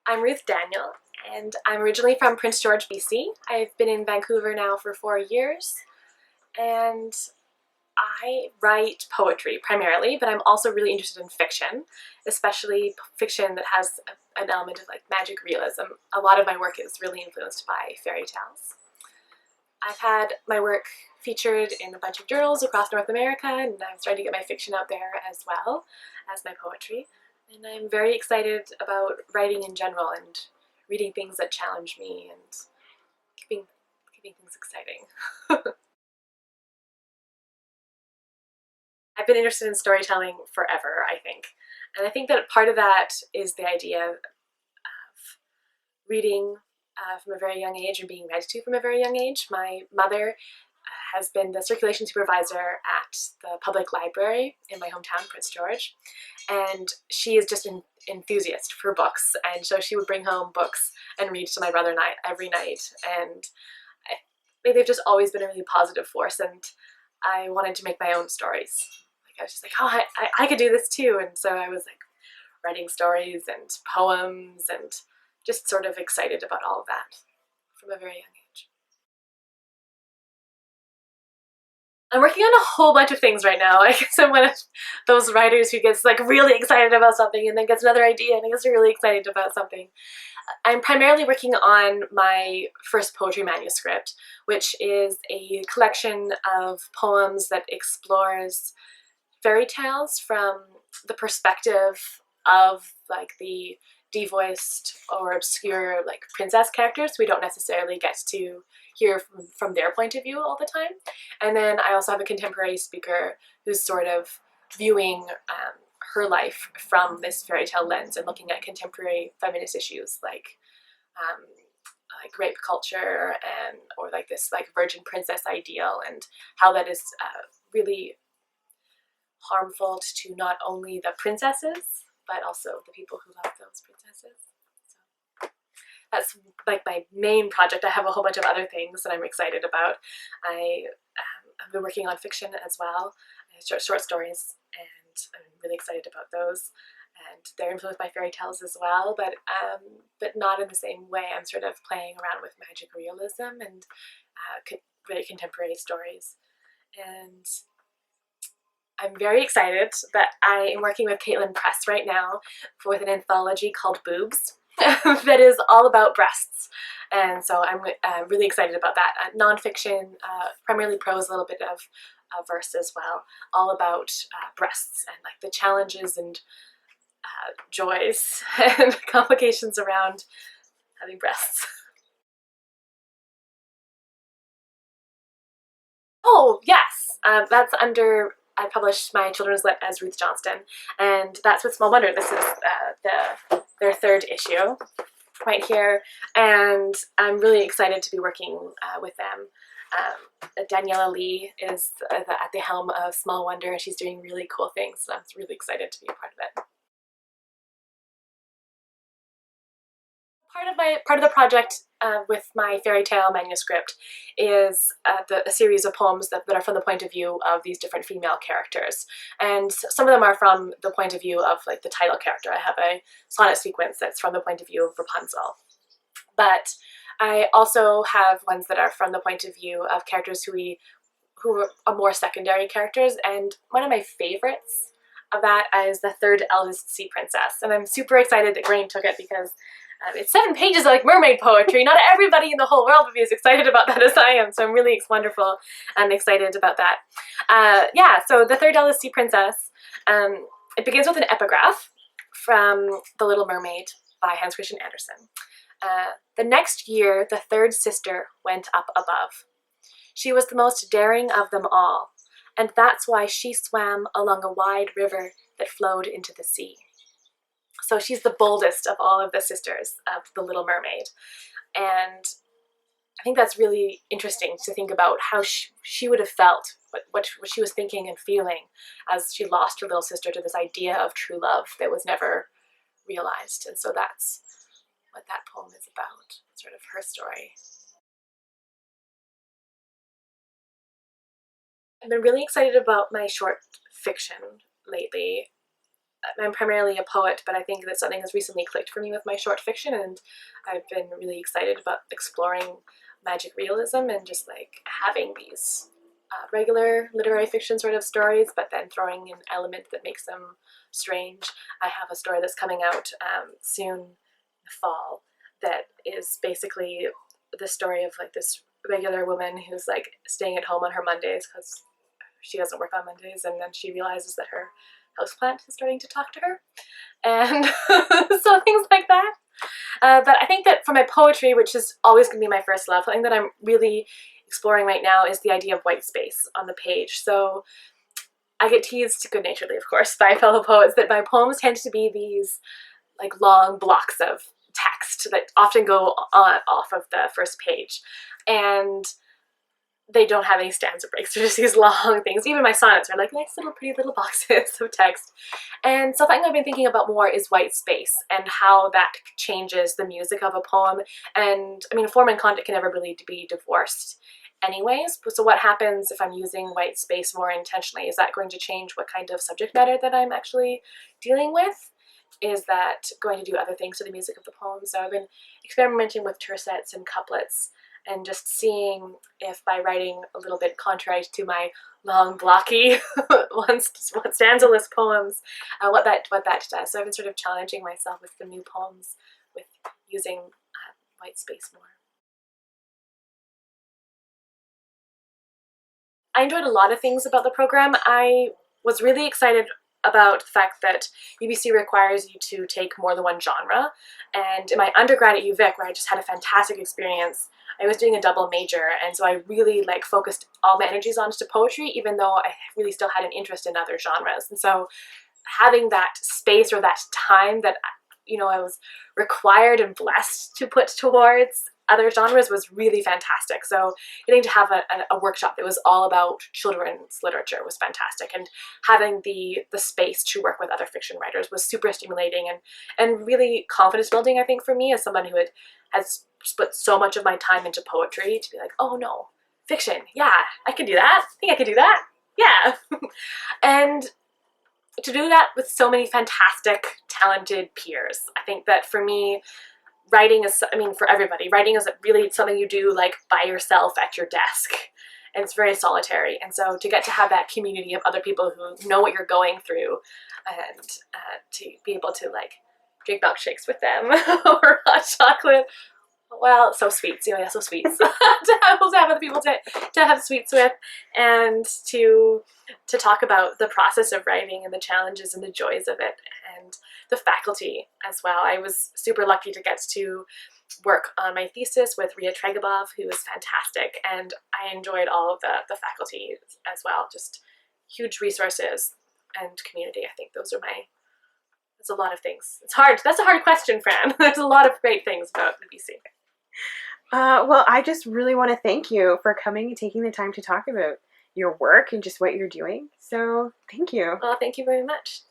I'm Ruth Daniell, and I'm originally from Prince George, BC. I've been in Vancouver now for 4 years, and I write poetry primarily, but I'm also really interested in fiction, especially fiction that has an element of like magic realism. A lot of my work is really influenced by fairy tales. I've had my work featured in a bunch of journals across North America, and I'm starting to get my fiction out there as well as my poetry. And I'm very excited about writing in general and reading things that challenge me and keeping things exciting. I've been interested in storytelling forever, I think. And I think that part of that is the idea of reading from a very young age and being read to from a very young age. My mother has been the circulation supervisor at the public library in my hometown, Prince George, and she is just an enthusiast for books, and so she would bring home books and read to my brother and I every night, and they've just always been a really positive force, and I wanted to make my own stories. Like I was just like, oh, I could do this too, and so I was like writing stories and poems and just sort of excited about all of that from a very young age. I'm working on a whole bunch of things right now. I guess I'm one of those writers who gets like really excited about something and then gets another idea and gets really excited about something. I'm primarily working on my first poetry manuscript, which is a collection of poems that explores fairy tales from the perspective of like the devoiced or obscure like princess characters. We don't necessarily get to hear from their point of view all the time. And then I also have a contemporary speaker who's sort of viewing her life from this fairy tale lens and looking at contemporary feminist issues like rape culture and or like this like virgin princess ideal and how that is really harmful to not only the princesses but also the people who love those princesses. So that's like my main project. I have a whole bunch of other things that I'm excited about. I've been working on fiction as well, short stories, and I'm really excited about those. And they're influenced by fairy tales as well, but not in the same way. I'm sort of playing around with magic realism and very contemporary stories. And I'm very excited that I am working with Caitlin Press right now with an anthology called Boobs that is all about breasts. And so I'm really excited about that. Nonfiction, primarily prose, a little bit of verse as well, all about breasts and like the challenges and joys and complications around having breasts. Oh, yes. That's under, I published my children's lit as Ruth Johnston, and that's with Small Wonder. This is their third issue right here, and I'm really excited to be working with them. Daniela Lee is at the helm of Small Wonder, and she's doing really cool things, so I'm really excited to be a part of it. Part of the project with my fairy tale manuscript is a series of poems that are from the point of view of these different female characters, and some of them are from the point of view of like the title character. I have a sonnet sequence that's from the point of view of Rapunzel, but I also have ones that are from the point of view of characters who are more secondary characters, and one of my favorites of that is the third eldest sea princess, and I'm super excited that Grain took it because it's 7 pages of like mermaid poetry. Not everybody in the whole world would be as excited about that as I am, so I'm really wonderful and excited about that. Yeah, so the third eldest sea princess, it begins with an epigraph from The Little Mermaid by Hans Christian Andersen. The next year, the third sister went up above. She was the most daring of them all, and that's why she swam along a wide river that flowed into the sea. So she's the boldest of all of the sisters of The Little Mermaid. And I think that's really interesting to think about how she would have felt, what she was thinking and feeling as she lost her little sister to this idea of true love that was never realized. And so that's what that poem is about, sort of her story. I've been really excited about my short fiction lately. I'm primarily a poet, but I think that something has recently clicked for me with my short fiction, and I've been really excited about exploring magic realism and just like having these regular literary fiction sort of stories, but then throwing an element that makes them strange. I have a story that's coming out soon, the fall, that is basically the story of like this regular woman who's like staying at home on her Mondays because she doesn't work on Mondays, and then she realizes that her houseplant is starting to talk to her, and so things like that. But I think that for my poetry, which is always going to be my first love, something that I'm really exploring right now is the idea of white space on the page. So I get teased good-naturedly, of course, by fellow poets that my poems tend to be these like long blocks of text that often go on off of the first page, and they don't have any stanza breaks. They're just these long things. Even my sonnets are like nice little pretty little boxes of text. And something I've been thinking about more is white space and how that changes the music of a poem. And I mean, form and content can never really be divorced anyways. So what happens if I'm using white space more intentionally? Is that going to change what kind of subject matter that I'm actually dealing with? Is that going to do other things to the music of the poem? So I've been experimenting with tercets and couplets and just seeing if by writing a little bit contrary to my long, blocky, stanza-less poems, what that does. So I've been sort of challenging myself with the new poems with using white space more. I enjoyed a lot of things about the program. I was really excited about the fact that UBC requires you to take more than one genre. And in my undergrad at UVic, where I just had a fantastic experience, I was doing a double major, and so I really like focused all my energies onto poetry, even though I really still had an interest in other genres. And so having that space or that time that, you know, I was required and blessed to put towards other genres was really fantastic. So getting to have a workshop that was all about children's literature was fantastic, and having the space to work with other fiction writers was super stimulating and really confidence building, I think, for me as someone who has put so much of my time into poetry, to be like, oh no, fiction, yeah, I can do that. I think I can do that. Yeah. And to do that with so many fantastic, talented peers. I think that for me, writing is, I mean, for everybody, writing is really something you do like by yourself at your desk. And it's very solitary. And so to get to have that community of other people who know what you're going through, and to be able to like drink milkshakes with them or hot chocolate, well, so sweets, you know, yeah, so sweets. to have other people to have sweets with, and to talk about the process of writing and the challenges and the joys of it, and the faculty as well. I was super lucky to get to work on my thesis with Ria Tregabov, who was fantastic, and I enjoyed all of the faculty as well. Just huge resources and community. I think those are that's a lot of things. It's hard. That's a hard question, Fran. There's a lot of great things about UBC. Well, I just really want to thank you for coming and taking the time to talk about your work and just what you're doing. So thank you. Well, thank you very much.